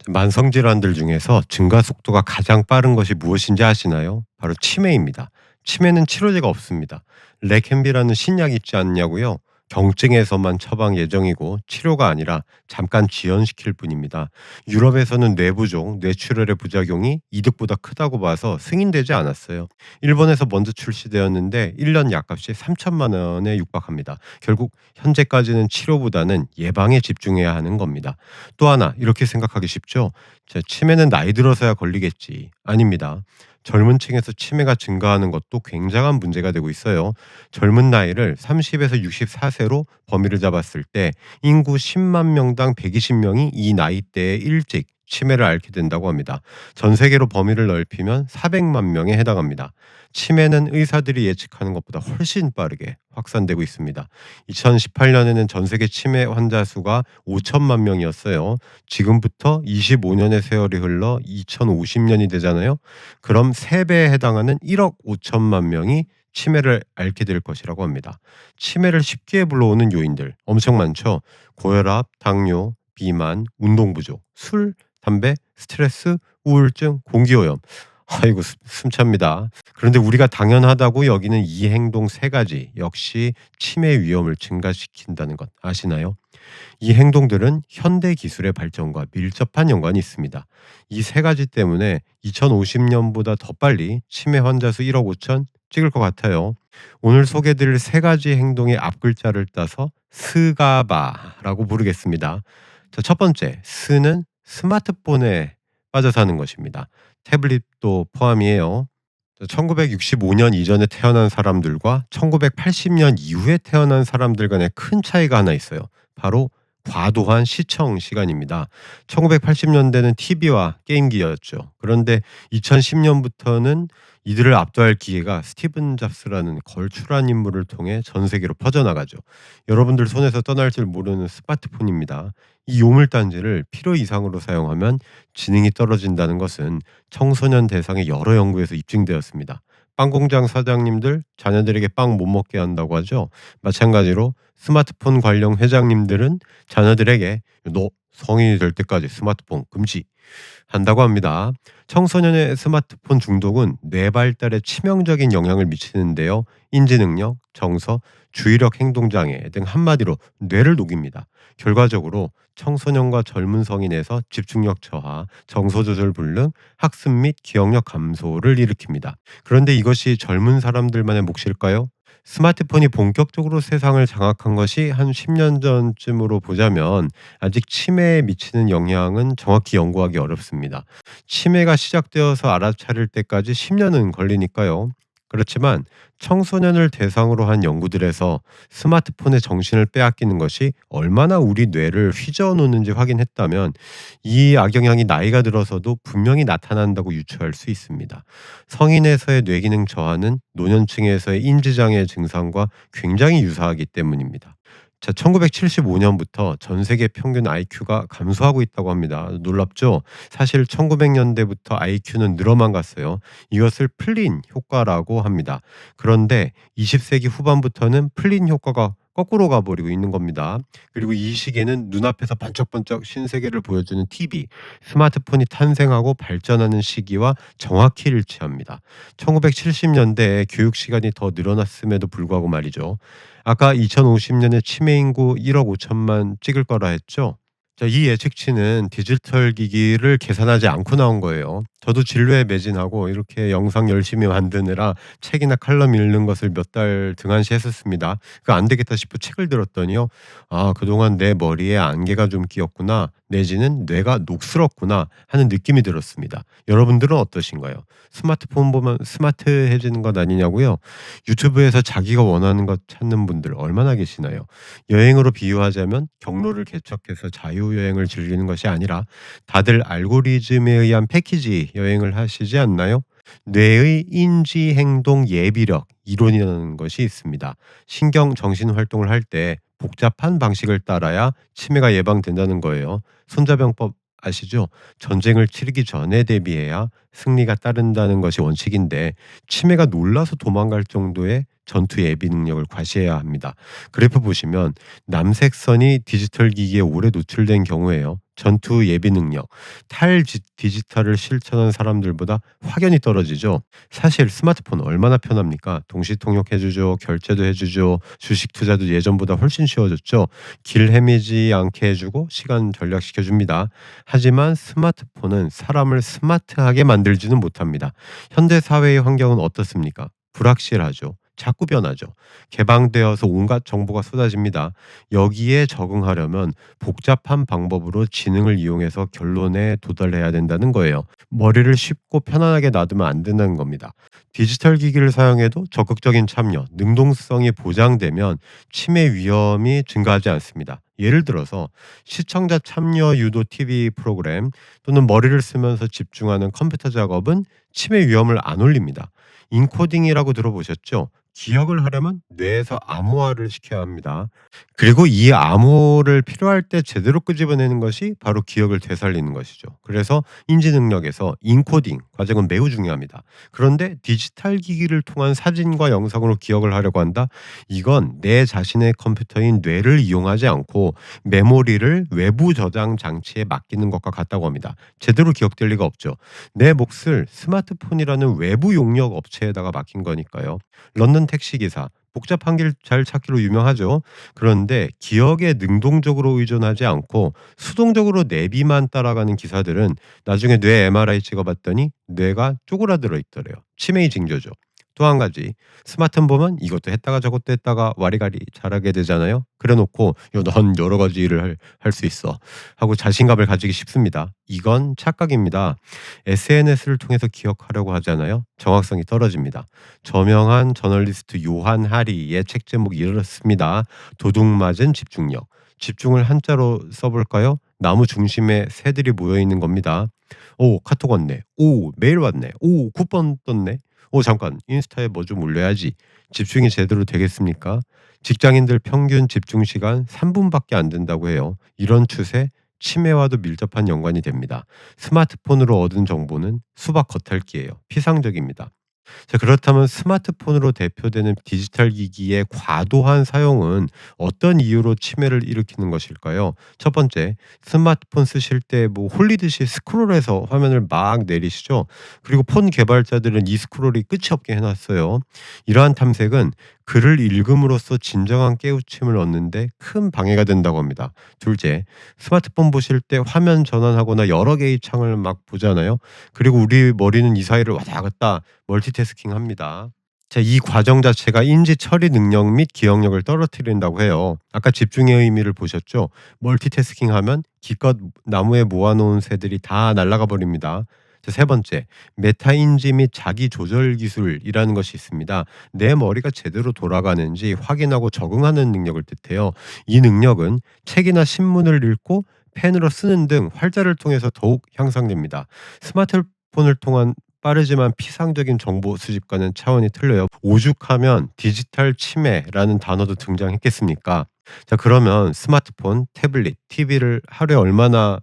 만성 질환들 중에서 증가 속도가 가장 빠른 것이 무엇인지 아시나요? 바로 치매입니다. 치매는 치료제가 없습니다. 레켐비라는 신약이 있지 않냐고요? 경증에서만 처방 예정이고 치료가 아니라 잠깐 지연시킬 뿐입니다. 유럽에서는 뇌부종, 뇌출혈의 부작용이 이득보다 크다고 봐서 승인되지 않았어요. 일본에서 먼저 출시되었는데 1년 약값이 3천만 원에 육박합니다. 결국 현재까지는 치료보다는 예방에 집중해야 하는 겁니다. 또 하나 이렇게 생각하기 쉽죠. 치매는 나이 들어서야 걸리겠지. 아닙니다. 젊은 층에서 치매가 증가하는 것도 굉장한 문제가 되고 있어요. 젊은 나이를 30에서 64세로 범위를 잡았을 때 인구 10만 명당 120명이 이 나이대에 일찍 치매를 앓게 된다고 합니다. 전 세계로 범위를 넓히면 400만 명에 해당합니다. 치매는 의사들이 예측하는 것보다 훨씬 빠르게 확산되고 있습니다. 2018년에는 전 세계 치매 환자 수가 5천만 명이었어요. 지금부터 25년의 세월이 흘러 2050년이 되잖아요. 그럼 3배에 해당하는 1억 5천만 명이 치매를 앓게 될 것이라고 합니다. 치매를 쉽게 불러오는 요인들 엄청 많죠. 고혈압, 당뇨, 비만, 운동 부족, 술, 담배, 스트레스, 우울증, 공기오염. 아이고 숨찹니다. 그런데 우리가 당연하다고 여기는 이 행동 세 가지 역시 치매 위험을 증가시킨다는 것 아시나요? 이 행동들은 현대 기술의 발전과 밀접한 연관이 있습니다. 이 세 가지 때문에 2050년보다 더 빨리 치매 환자 수 1억 5천 찍을 것 같아요. 오늘 소개드릴 세 가지 행동의 앞글자를 따서 스가바라고 부르겠습니다. 자, 첫 번째, 스는 스마트폰에 빠져 사는 것입니다. 태블릿도 포함이에요. 1965년 이전에 태어난 사람들과 1980년 이후에 태어난 사람들 간의 큰 차이가 하나 있어요. 바로 과도한 시청 시간입니다. 1980년대는 TV와 게임기였죠. 그런데 2010년부터는 이들을 압도할 기회가 스티븐 잡스라는 걸출한 인물을 통해 전 세계로 퍼져나가죠. 여러분들 손에서 떠날 줄 모르는 스마트폰입니다. 이 요물단지를 필요 이상으로 사용하면 지능이 떨어진다는 것은 청소년 대상의 여러 연구에서 입증되었습니다. 빵 공장 사장님들 자녀들에게 빵 못 먹게 한다고 하죠. 마찬가지로 스마트폰 관련 회장님들은 자녀들에게 너 성인이 될 때까지 스마트폰 금지 한다고 합니다. 청소년의 스마트폰 중독은 뇌 발달에 치명적인 영향을 미치는데요. 인지 능력, 정서, 주의력 행동 장애 등 한마디로 뇌를 녹입니다. 결과적으로 청소년과 젊은 성인에서 집중력 저하, 정서 조절 불능, 학습 및 기억력 감소를 일으킵니다. 그런데 이것이 젊은 사람들만의 몫일까요? 스마트폰이 본격적으로 세상을 장악한 것이 한 10년 전쯤으로 보자면 아직 치매에 미치는 영향은 정확히 연구하기 어렵습니다. 치매가 시작되어서 알아차릴 때까지 10년은 걸리니까요. 그렇지만 청소년을 대상으로 한 연구들에서 스마트폰의 정신을 빼앗기는 것이 얼마나 우리 뇌를 휘저어놓는지 확인했다면 이 악영향이 나이가 들어서도 분명히 나타난다고 유추할 수 있습니다. 성인에서의 뇌기능 저하는 노년층에서의 인지장애 증상과 굉장히 유사하기 때문입니다. 자, 1975년부터 전 세계 평균 IQ가 감소하고 있다고 합니다. 놀랍죠? 사실 1900년대부터 IQ는 늘어만 갔어요. 이것을 플린 효과라고 합니다. 그런데 20세기 후반부터는 플린 효과가 거꾸로 가버리고 있는 겁니다. 그리고 이 시기에는 눈앞에서 번쩍번쩍 신세계를 보여주는 TV, 스마트폰이 탄생하고 발전하는 시기와 정확히 일치합니다. 1970년대에 교육 시간이 더 늘어났음에도 불구하고 말이죠. 아까 2050년에 치매 인구 1억 5천만 찍을 거라 했죠. 자, 이 예측치는 디지털 기기를 계산하지 않고 나온 거예요. 저도 진로에 매진하고 이렇게 영상 열심히 만드느라 책이나 칼럼 읽는 것을 몇 달 등한시했었습니다. 그 안 되겠다 싶어 책을 들었더니요. 아, 그동안 내 머리에 안개가 좀 끼었구나. 내지는 뇌가 녹슬었구나 하는 느낌이 들었습니다. 여러분들은 어떠신가요? 스마트폰 보면 스마트해지는 것 아니냐고요? 유튜브에서 자기가 원하는 것 찾는 분들 얼마나 계시나요? 여행으로 비유하자면 경로를 개척해서 자유여행을 즐기는 것이 아니라 다들 알고리즘에 의한 패키지 여행을 하시지 않나요? 뇌의 인지 행동 예비력 이론이라는 것이 있습니다. 신경 정신 활동을 할 때 복잡한 방식을 따라야 치매가 예방된다는 거예요. 손자병법 아시죠? 전쟁을 치르기 전에 대비해야 승리가 따른다는 것이 원칙인데 치매가 놀라서 도망갈 정도의 전투 예비 능력을 과시해야 합니다. 그래프 보시면 남색선이 디지털 기기에 오래 노출된 경우에요. 전투 예비 능력, 디지털을 실천한 사람들보다 확연히 떨어지죠. 사실 스마트폰 얼마나 편합니까? 동시 통역해주죠. 결제도 해주죠. 주식 투자도 예전보다 훨씬 쉬워졌죠. 길 헤매지 않게 해주고 시간 절약시켜줍니다. 하지만 스마트폰은 사람을 스마트하게 만들지는 못합니다. 현대 사회의 환경은 어떻습니까? 불확실하죠. 자꾸 변하죠. 개방되어서 온갖 정보가 쏟아집니다. 여기에 적응하려면 복잡한 방법으로 지능을 이용해서 결론에 도달해야 된다는 거예요. 머리를 쉽고 편안하게 놔두면 안 된다는 겁니다. 디지털 기기를 사용해도 적극적인 참여, 능동성이 보장되면 치매 위험이 증가하지 않습니다. 예를 들어서 시청자 참여 유도 TV 프로그램 또는 머리를 쓰면서 집중하는 컴퓨터 작업은 치매 위험을 안 올립니다. 인코딩이라고 들어보셨죠? 기억을 하려면 뇌에서 암호화를 시켜야 합니다. 그리고 이 암호를 필요할 때 제대로 끄집어내는 것이 바로 기억을 되살리는 것이죠. 그래서 인지 능력에서 인코딩 과정은 매우 중요합니다. 그런데 디지털 기기를 통한 사진과 영상으로 기억을 하려고 한다? 이건 내 자신의 컴퓨터인 뇌를 이용하지 않고 메모리를 외부 저장 장치에 맡기는 것과 같다고 합니다. 제대로 기억될 리가 없죠. 내 몫을 스마트폰이라는 외부 용역 업체에다가 맡긴 거니까요. 런던 택시기사 복잡한 길 잘 찾기로 유명하죠. 그런데 기억에 능동적으로 의존하지 않고 수동적으로 내비만 따라가는 기사들은 나중에 뇌 MRI 찍어봤더니 뇌가 쪼그라들어 있더래요. 치매의 징조죠. 또 한 가지 스마트폰 보면 이것도 했다가 저것도 했다가 와리가리 잘하게 되잖아요. 그래 놓고 넌 여러 가지 일을 할 수 있어 하고 자신감을 가지기 쉽습니다. 이건 착각입니다. SNS를 통해서 기억하려고 하잖아요. 정확성이 떨어집니다. 저명한 저널리스트 요한 하리의 책 제목이 이렇습니다. 도둑맞은 집중력. 집중을 한자로 써볼까요? 나무 중심에 새들이 모여 있는 겁니다. 오, 카톡 왔네. 오, 메일 왔네. 오, 쿠폰 떴네. 오, 잠깐 인스타에 뭐 좀 올려야지. 집중이 제대로 되겠습니까? 직장인들 평균 집중 시간 3분밖에 안 된다고 해요. 이런 추세 치매와도 밀접한 연관이 됩니다. 스마트폰으로 얻은 정보는 수박 겉핥기예요. 피상적입니다. 자, 그렇다면 스마트폰으로 대표되는 디지털 기기의 과도한 사용은 어떤 이유로 치매를 일으키는 것일까요? 첫 번째, 스마트폰 쓰실 때 뭐 홀리듯이 스크롤해서 화면을 막 내리시죠. 그리고 폰 개발자들은 이 스크롤이 끝이 없게 해놨어요. 이러한 탐색은 글을 읽음으로써 진정한 깨우침을 얻는데 큰 방해가 된다고 합니다. 둘째, 스마트폰 보실 때 화면 전환하거나 여러 개의 창을 막 보잖아요. 그리고 우리 머리는 이 사이를 왔다 갔다 멀티태스킹 합니다. 자, 이 과정 자체가 인지 처리 능력 및 기억력을 떨어뜨린다고 해요. 아까 집중의 의미를 보셨죠? 멀티태스킹 하면 기껏 나무에 모아놓은 새들이 다 날아가 버립니다. 자, 세 번째, 메타인지 및 자기 조절 기술이라는 것이 있습니다. 내 머리가 제대로 돌아가는지 확인하고 적응하는 능력을 뜻해요. 이 능력은 책이나 신문을 읽고 펜으로 쓰는 등 활자를 통해서 더욱 향상됩니다. 스마트폰을 통한 빠르지만 피상적인 정보 수집과는 차원이 틀려요. 오죽하면 디지털 치매라는 단어도 등장했겠습니까? 자, 그러면 스마트폰, 태블릿, TV를 하루에 얼마나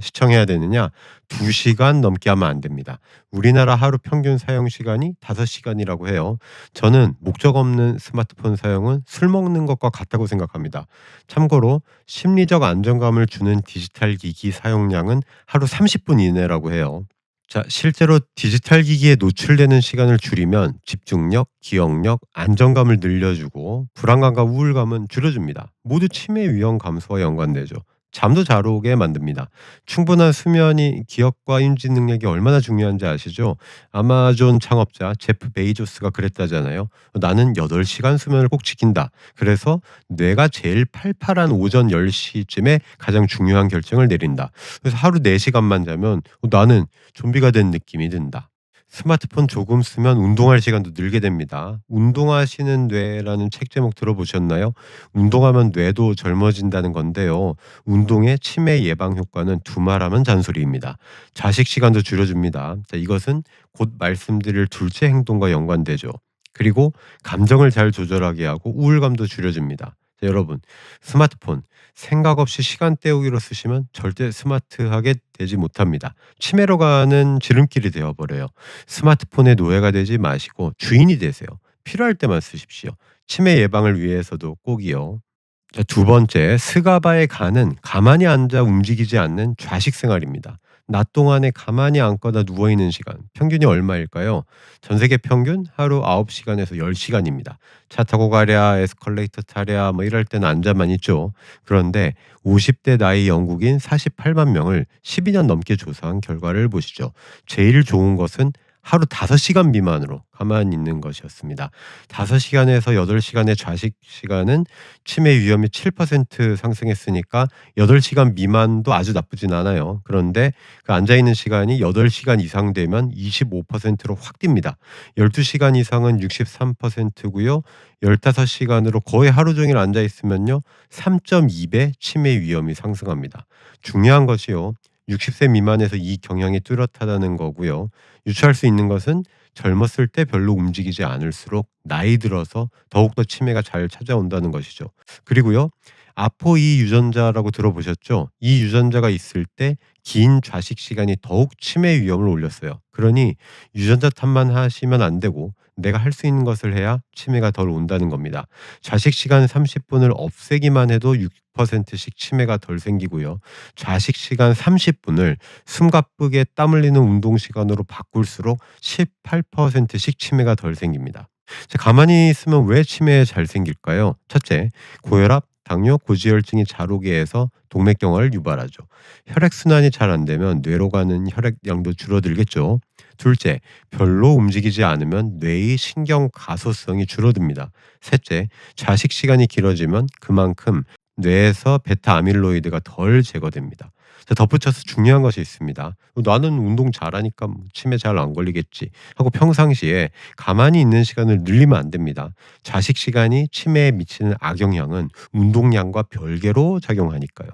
시청해야 되느냐? 2시간 넘게 하면 안 됩니다. 우리나라 하루 평균 사용 시간이 5시간이라고 해요. 저는 목적 없는 스마트폰 사용은 술 먹는 것과 같다고 생각합니다. 참고로 심리적 안정감을 주는 디지털 기기 사용량은 하루 30분 이내라고 해요. 자, 실제로 디지털 기기에 노출되는 시간을 줄이면 집중력, 기억력, 안정감을 늘려주고 불안감과 우울감은 줄여줍니다. 모두 치매 위험 감소와 연관되죠. 잠도 잘 오게 만듭니다. 충분한 수면이 기억과 인지 능력이 얼마나 중요한지 아시죠? 아마존 창업자 제프 베이조스가 그랬다잖아요. 나는 8시간 수면을 꼭 지킨다. 그래서 뇌가 제일 팔팔한 오전 10시쯤에 가장 중요한 결정을 내린다. 그래서 하루 4시간만 자면 나는 좀비가 된 느낌이 든다. 스마트폰 조금 쓰면 운동할 시간도 늘게 됩니다. 운동하시는 뇌라는 책 제목 들어보셨나요? 운동하면 뇌도 젊어진다는 건데요. 운동의 치매 예방 효과는 두말하면 잔소리입니다. 자식 시간도 줄여줍니다. 자, 이것은 곧 말씀드릴 둘째 행동과 연관되죠. 그리고 감정을 잘 조절하게 하고 우울감도 줄여줍니다. 자, 여러분, 스마트폰 생각 없이 시간 때우기로 쓰시면 절대 스마트하게 되지 못합니다. 치매로 가는 지름길이 되어버려요. 스마트폰의 노예가 되지 마시고 주인이 되세요. 필요할 때만 쓰십시오. 치매 예방을 위해서도 꼭이요. 자, 두 번째, 스가바의 간은 가만히 앉아 움직이지 않는 좌식 생활입니다. 낮 동안에 가만히 앉거나 누워 있는 시간, 평균이 얼마일까요? 전 세계 평균 하루 9시간에서 10시간입니다. 차 타고 가랴, 에스컬레이터 타랴, 뭐 이럴 때는 앉아만 있죠. 그런데 50대 나이 영국인 48만 명을 12년 넘게 조사한 결과를 보시죠. 제일 좋은 것은 하루 5시간 미만으로 가만히 있는 것이었습니다. 5시간에서 8시간의 좌식 시간은 치매 위험이 7% 상승했으니까 8시간 미만도 아주 나쁘진 않아요. 그런데 그 앉아 있는 시간이 8시간 이상 되면 25%로 확 뜁니다. 12시간 이상은 63%고요. 15시간으로 거의 하루 종일 앉아 있으면요. 3.2배 치매 위험이 상승합니다. 중요한 것이요. 60세 미만에서 이 경향이 뚜렷하다는 거고요. 유추할 수 있는 것은 젊었을 때 별로 움직이지 않을수록 나이 들어서 더욱더 치매가 잘 찾아온다는 것이죠. 그리고요. 아포2 유전자라고 들어보셨죠? 이 유전자가 있을 때 긴 좌식 시간이 더욱 치매 위험을 올렸어요. 그러니 유전자 탓만 하시면 안 되고 내가 할 수 있는 것을 해야 치매가 덜 온다는 겁니다. 좌식 시간 30분을 없애기만 해도 6%씩 치매가 덜 생기고요. 좌식 시간 30분을 숨가쁘게 땀 흘리는 운동 시간으로 바꿀수록 18%씩 치매가 덜 생깁니다. 자, 가만히 있으면 왜 치매에 잘 생길까요? 첫째, 고혈압, 당뇨, 고지혈증이 잘 오게 해서 동맥경화를 유발하죠. 혈액순환이 잘 안 되면 뇌로 가는 혈액량도 줄어들겠죠. 둘째, 별로 움직이지 않으면 뇌의 신경 가소성이 줄어듭니다. 셋째, 좌식 시간이 길어지면 그만큼 뇌에서 베타 아밀로이드가 덜 제거됩니다. 자, 덧붙여서 중요한 것이 있습니다. 나는 운동 잘하니까 뭐 치매 잘 안 걸리겠지 하고 평상시에 가만히 있는 시간을 늘리면 안 됩니다. 좌식 시간이 치매에 미치는 악영향은 운동량과 별개로 작용하니까요.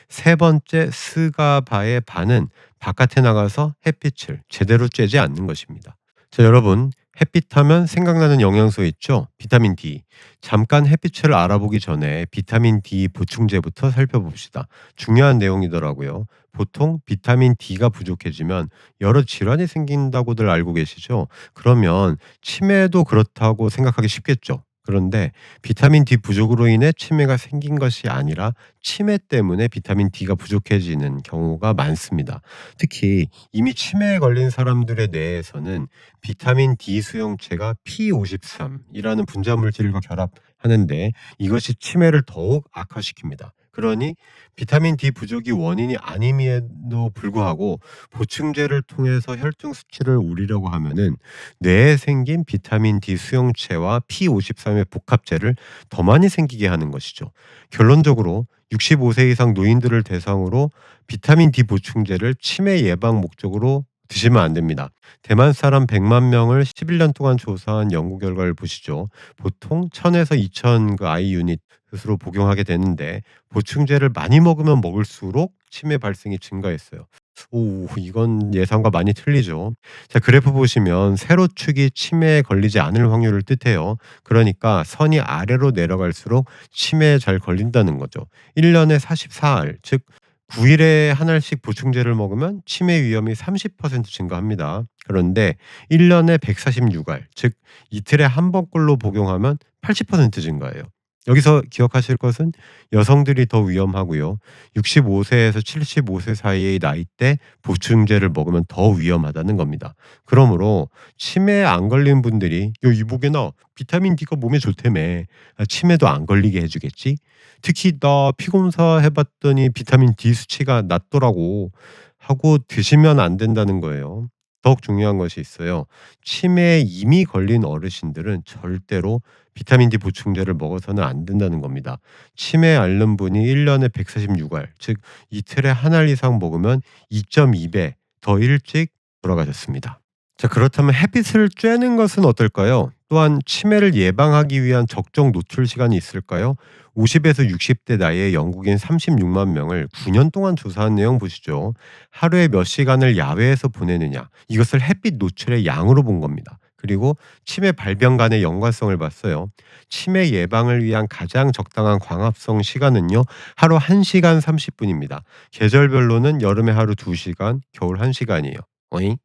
세 번째, 스가바의 반은 바깥에 나가서 햇빛을 제대로 쬐지 않는 것입니다. 자, 여러분, 햇빛 하면 생각나는 영양소 있죠? 비타민 D. 잠깐 햇빛을 알아보기 전에 비타민 D 보충제부터 살펴봅시다. 중요한 내용이더라고요. 보통 비타민 D가 부족해지면 여러 질환이 생긴다고들 알고 계시죠? 그러면 치매도 그렇다고 생각하기 쉽겠죠? 그런데 비타민 D 부족으로 인해 치매가 생긴 것이 아니라 치매 때문에 비타민 D가 부족해지는 경우가 많습니다. 특히 이미 치매에 걸린 사람들의 뇌에서는 비타민 D 수용체가 P53이라는 분자 물질과 결합하는데 이것이 치매를 더욱 악화시킵니다. 그러니 비타민 D 부족이 원인이 아님에도 불구하고 보충제를 통해서 혈중 수치를 올리려고 하면은 뇌에 생긴 비타민 D 수용체와 P53의 복합체를 더 많이 생기게 하는 것이죠. 결론적으로 65세 이상 노인들을 대상으로 비타민 D 보충제를 치매 예방 목적으로 드시면 안 됩니다. 대만 사람 100만 명을 11년 동안 조사한 연구 결과를 보시죠. 보통 1000에서 2000 그 아이 유닛으로 복용하게 되는데 보충제를 많이 먹으면 먹을수록 치매 발생이 증가했어요. 오, 이건 예상과 많이 틀리죠. 자, 그래프 보시면 세로축이 치매에 걸리지 않을 확률을 뜻해요. 그러니까 선이 아래로 내려갈수록 치매에 잘 걸린다는 거죠. 1년에 44알, 즉 9일에 한 알씩 보충제를 먹으면 치매 위험이 30% 증가합니다. 그런데 1년에 146알, 즉 이틀에 한 번꼴로 복용하면 80% 증가해요. 여기서 기억하실 것은 여성들이 더 위험하고요. 65세에서 75세 사이의 나이대 보충제를 먹으면 더 위험하다는 겁니다. 그러므로 치매에 안 걸린 분들이 요 이보게나 비타민 D가 몸에 좋다며 치매도 안 걸리게 해주겠지. 특히 나 피검사 해봤더니 비타민 D 수치가 낮더라고 하고 드시면 안 된다는 거예요. 더욱 중요한 것이 있어요. 치매에 이미 걸린 어르신들은 절대로 비타민 D 보충제를 먹어서는 안 된다는 겁니다. 치매 앓는 분이 1년에 146알, 즉 이틀에 한 알 이상 먹으면 2.2배 더 일찍 돌아가셨습니다. 자, 그렇다면 햇빛을 쬐는 것은 어떨까요? 또한 치매를 예방하기 위한 적정 노출 시간이 있을까요? 50에서 60대 나이의 영국인 36만 명을 9년 동안 조사한 내용 보시죠. 하루에 몇 시간을 야외에서 보내느냐. 이것을 햇빛 노출의 양으로 본 겁니다. 그리고 치매 발병 간의 연관성을 봤어요. 치매 예방을 위한 가장 적당한 광합성 시간은요. 하루 1시간 30분입니다. 계절별로는 여름에 하루 2시간, 겨울 1시간이에요. 어잉?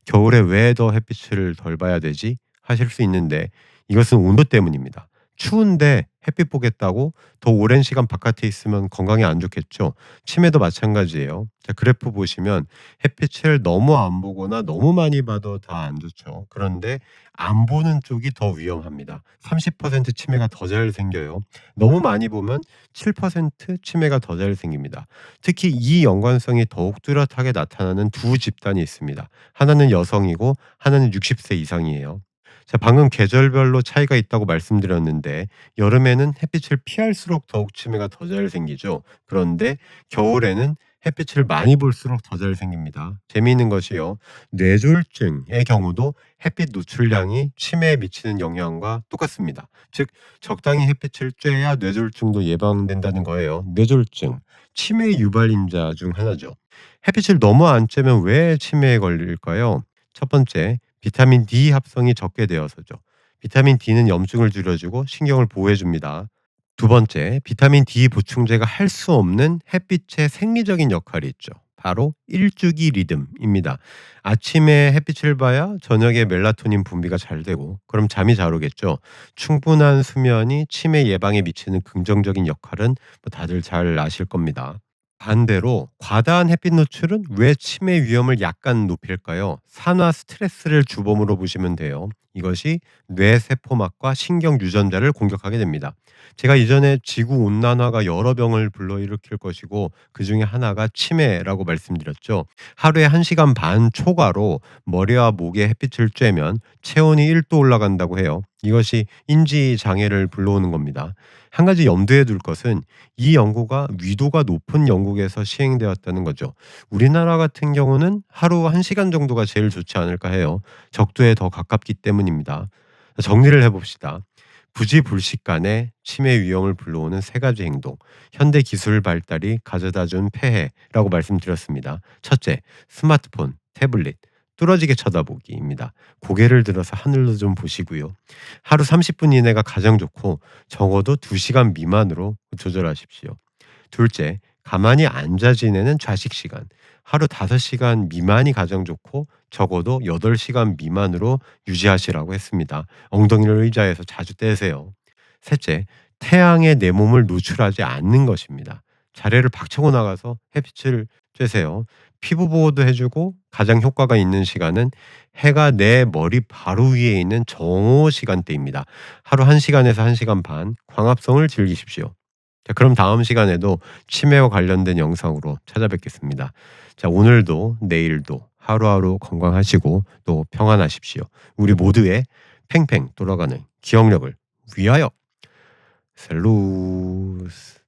겨울에 왜 더 햇빛을 덜 봐야 되지? 하실 수 있는데 이것은 온도 때문입니다. 추운데 햇빛 보겠다고 더 오랜 시간 바깥에 있으면 건강에 안 좋겠죠. 치매도 마찬가지예요. 자, 그래프 보시면 햇빛을 너무 안 보거나 너무 많이 봐도 다 안 좋죠. 그런데 안 보는 쪽이 더 위험합니다. 30% 치매가 더 잘 생겨요. 너무 많이 보면 7% 치매가 더 잘 생깁니다. 특히 이 연관성이 더욱 뚜렷하게 나타나는 두 집단이 있습니다. 하나는 여성이고 하나는 60세 이상이에요. 자, 방금 계절별로 차이가 있다고 말씀드렸는데 여름에는 햇빛을 피할수록 더욱 치매가 더 잘 생기죠. 그런데 겨울에는 햇빛을 많이 볼수록 더 잘 생깁니다. 재미있는 것이요. 뇌졸중의 경우도 햇빛 노출량이 치매에 미치는 영향과 똑같습니다. 즉 적당히 햇빛을 쬐야 뇌졸중도 예방된다는 거예요. 뇌졸중, 치매 유발인자 중 하나죠. 햇빛을 너무 안 쬐면 왜 치매에 걸릴까요? 첫 번째, 비타민 D 합성이 적게 되어서죠. 비타민 D는 염증을 줄여주고 신경을 보호해줍니다. 두 번째, 비타민 D 보충제가 할 수 없는 햇빛의 생리적인 역할이 있죠. 바로 일주기 리듬입니다. 아침에 햇빛을 봐야 저녁에 멜라토닌 분비가 잘 되고 그럼 잠이 잘 오겠죠. 충분한 수면이 치매 예방에 미치는 긍정적인 역할은 뭐 다들 잘 아실 겁니다. 반대로 과다한 햇빛 노출은 왜 치매 위험을 약간 높일까요? 산화 스트레스를 주범으로 보시면 돼요. 이것이 뇌 세포막과 신경 유전자를 공격하게 됩니다. 제가 이전에 지구 온난화가 여러 병을 불러일으킬 것이고 그중에 하나가 치매라고 말씀드렸죠. 하루에 1시간 반 초과로 머리와 목에 햇빛을 쬐면 체온이 1도 올라간다고 해요. 이것이 인지 장애를 불러오는 겁니다. 한 가지 염두에 둘 것은 이 연구가 위도가 높은 영국에서 시행되었다는 거죠. 우리나라 같은 경우는 하루 1시간 정도가 제일 좋지 않을까 해요. 적도에 더 가깝기 때문입니다. 정리를 해봅시다. 부지불식간에 치매 위험을 불러오는 세 가지 행동. 현대 기술 발달이 가져다 준 폐해라고 말씀드렸습니다. 첫째, 스마트폰, 태블릿, 뚫어지게 쳐다보기입니다. 고개를 들어서 하늘로 좀 보시고요. 하루 30분 이내가 가장 좋고 적어도 2시간 미만으로 조절하십시오. 둘째, 가만히 앉아 지내는 좌식 시간. 하루 5시간 미만이 가장 좋고 적어도 8시간 미만으로 유지하시라고 했습니다. 엉덩이를 의자에서 자주 떼세요. 셋째, 태양에 내 몸을 노출하지 않는 것입니다. 자리를 박차고 나가서 햇빛을 쬐세요. 피부 보호도 해주고 가장 효과가 있는 시간은 해가 내 머리 바로 위에 있는 정오 시간대입니다. 하루 1시간에서 1시간 반 광합성을 즐기십시오. 자, 그럼 다음 시간에도 치매와 관련된 영상으로 찾아뵙겠습니다. 자, 오늘도 내일도 하루하루 건강하시고 또 평안하십시오. 우리 모두의 팽팽 돌아가는 기억력을 위하여. 셀루스.